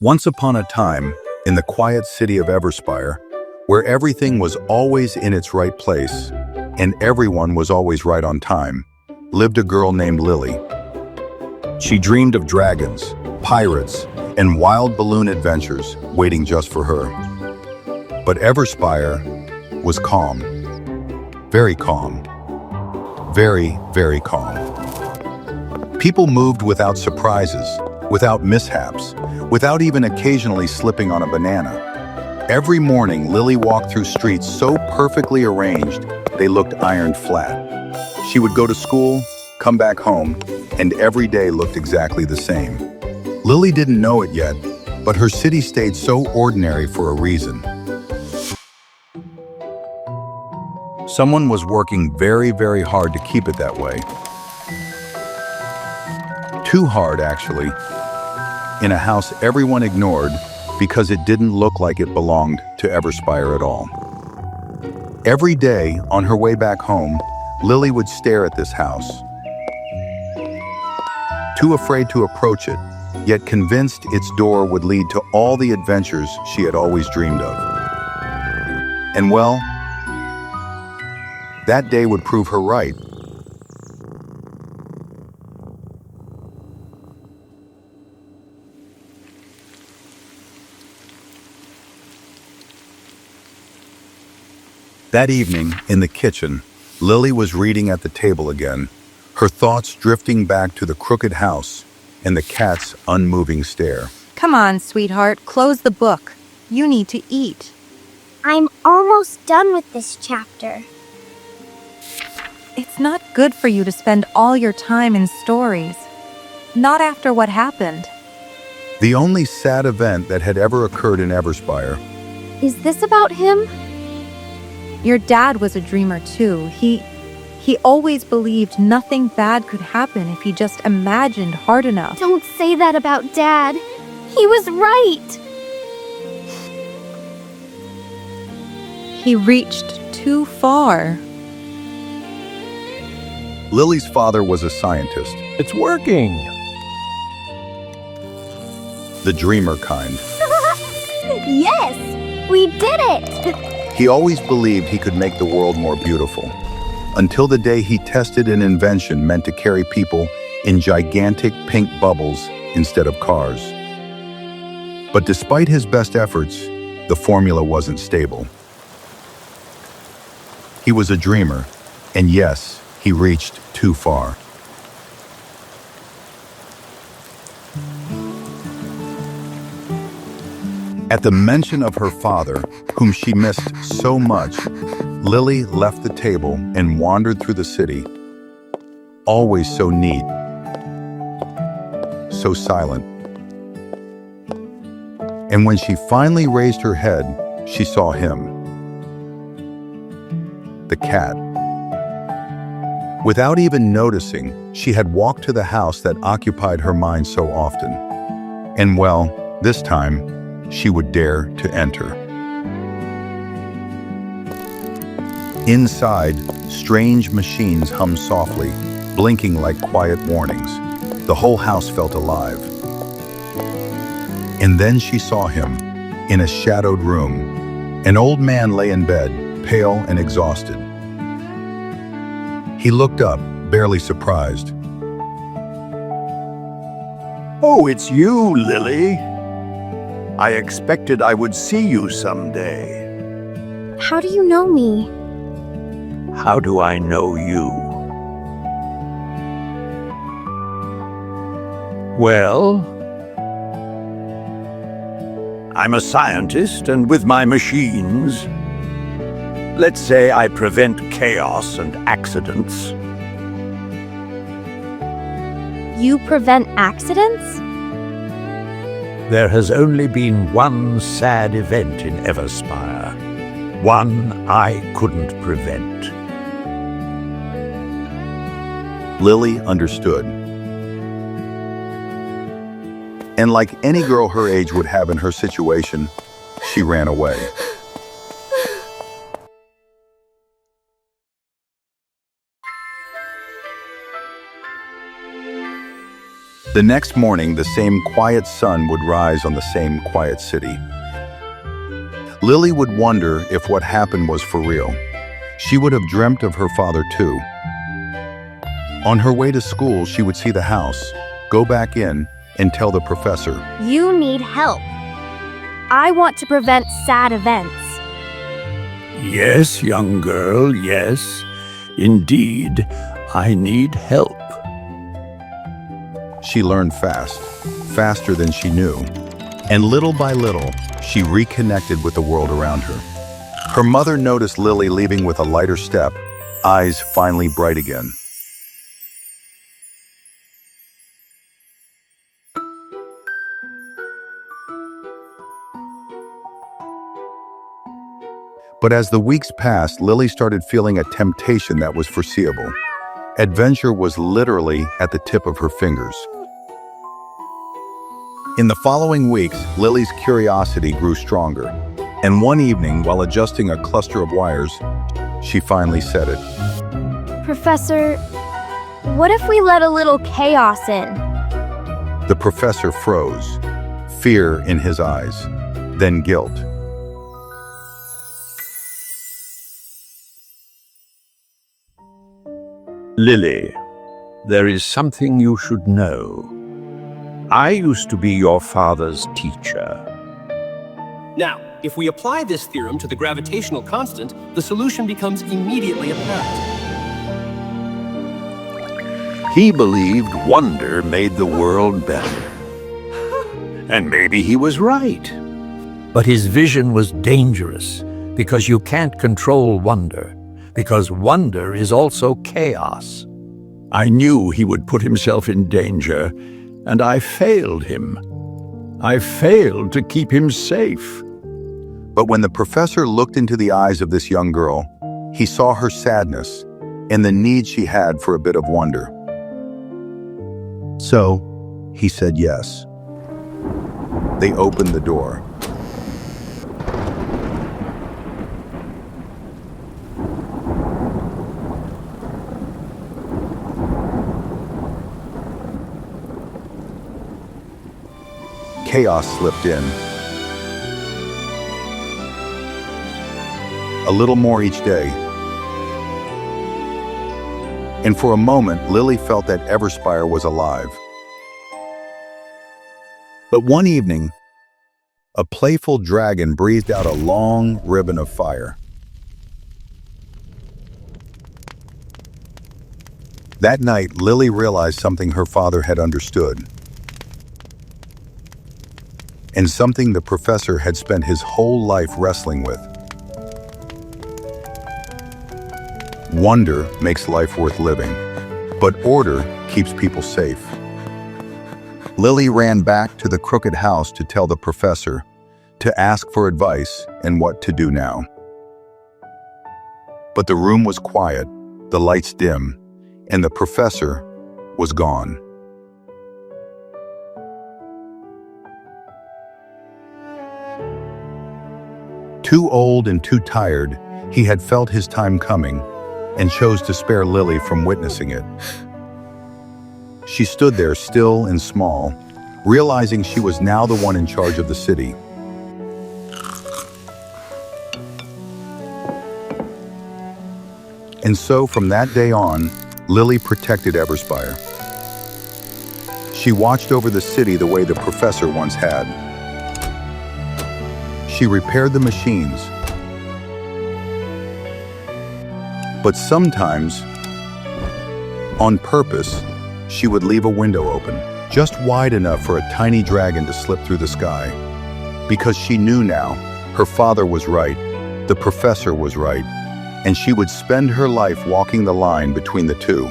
Once upon a time, in the quiet city of Everspire, where everything was always in its right place, and everyone was always right on time, lived a girl named Lily. She dreamed of dragons, pirates, and wild balloon adventures waiting just for her. But Everspire was calm. Very calm. Very, very calm. People moved without surprises, without mishaps, without even occasionally slipping on a banana. Every morning, Lily walked through streets so perfectly arranged, they looked ironed flat. She would go to school, come back home, and every day looked exactly the same. Lily didn't know it yet, but her city stayed so ordinary for a reason. Someone was working very, very hard to keep it that way. Too hard, actually. In a house everyone ignored because it didn't look like it belonged to Everspire at all. Every day, on her way back home, Lily would stare at this house. Too afraid to approach it, yet convinced its door would lead to all the adventures she had always dreamed of. And well, that day would prove her right. That evening, in the kitchen, Lily was reading at the table again, her thoughts drifting back to the crooked house and the cat's unmoving stare. Come on, sweetheart, close the book. You need to eat. I'm almost done with this chapter. It's not good for you to spend all your time in stories. Not after what happened. The only sad event that had ever occurred in Everspire. Is this about him? Your dad was a dreamer too. He always believed nothing bad could happen if he just imagined hard enough. Don't say that about Dad. He was right. He reached too far. Lily's father was a scientist. It's working! The dreamer kind. Yes! We did it! He always believed he could make the world more beautiful, until the day he tested an invention meant to carry people in gigantic pink bubbles instead of cars. But despite his best efforts, the formula wasn't stable. He was a dreamer, and yes, he reached too far. At the mention of her father, whom she missed so much, Lily left the table and wandered through the city, always so neat, so silent. And when she finally raised her head, she saw him, the cat. Without even noticing, she had walked to the house that occupied her mind so often. And well, this time, she would dare to enter. Inside, strange machines hummed softly, blinking like quiet warnings. The whole house felt alive. And then she saw him, in a shadowed room. An old man lay in bed, pale and exhausted. He looked up, barely surprised. Oh, it's you, Lily. I expected I would see you someday. How do you know me? How do I know you? Well, I'm a scientist, and with my machines, let's say I prevent chaos and accidents. You prevent accidents? There has only been one sad event in Everspire. One I couldn't prevent. Lily understood. And like any girl her age would have in her situation, she ran away. The next morning, the same quiet sun would rise on the same quiet city. Lily would wonder if what happened was for real. She would have dreamt of her father too. On her way to school, she would see the house, go back in, and tell the professor, You need help. I want to prevent sad events. Yes, young girl, yes. Indeed, I need help. She learned fast, faster than she knew. And little by little, she reconnected with the world around her. Her mother noticed Lily leaving with a lighter step, eyes finally bright again. But as the weeks passed, Lily started feeling a temptation that was foreseeable. Adventure was literally at the tip of her fingers. In the following weeks, Lily's curiosity grew stronger. And one evening, while adjusting a cluster of wires, she finally said it. Professor, what if we let a little chaos in? The professor froze, fear in his eyes, then guilt. Lily, there is something you should know. I used to be your father's teacher. Now, if we apply this theorem to the gravitational constant, the solution becomes immediately apparent. He believed wonder made the world better. And maybe he was right. But his vision was dangerous because you can't control wonder, because wonder is also chaos. I knew he would put himself in danger, and I failed him. I failed to keep him safe. But when the professor looked into the eyes of this young girl, he saw her sadness and the need she had for a bit of wonder. So, he said yes. They opened the door. Chaos slipped in. A little more each day. And for a moment, Lily felt that Everspire was alive. But one evening, a playful dragon breathed out a long ribbon of fire. That night, Lily realized something her father had understood, and something the professor had spent his whole life wrestling with. Wonder makes life worth living, but order keeps people safe. Lily ran back to the crooked house to tell the professor, to ask for advice and what to do now. But the room was quiet, the lights dim, and the professor was gone. Too old and too tired, he had felt his time coming and chose to spare Lily from witnessing it. She stood there still and small, realizing she was now the one in charge of the city. And so from that day on, Lily protected Everspire. She watched over the city the way the professor once had. She repaired the machines. But sometimes, on purpose, she would leave a window open, just wide enough for a tiny dragon to slip through the sky. Because she knew now, her father was right, the professor was right, and she would spend her life walking the line between the two.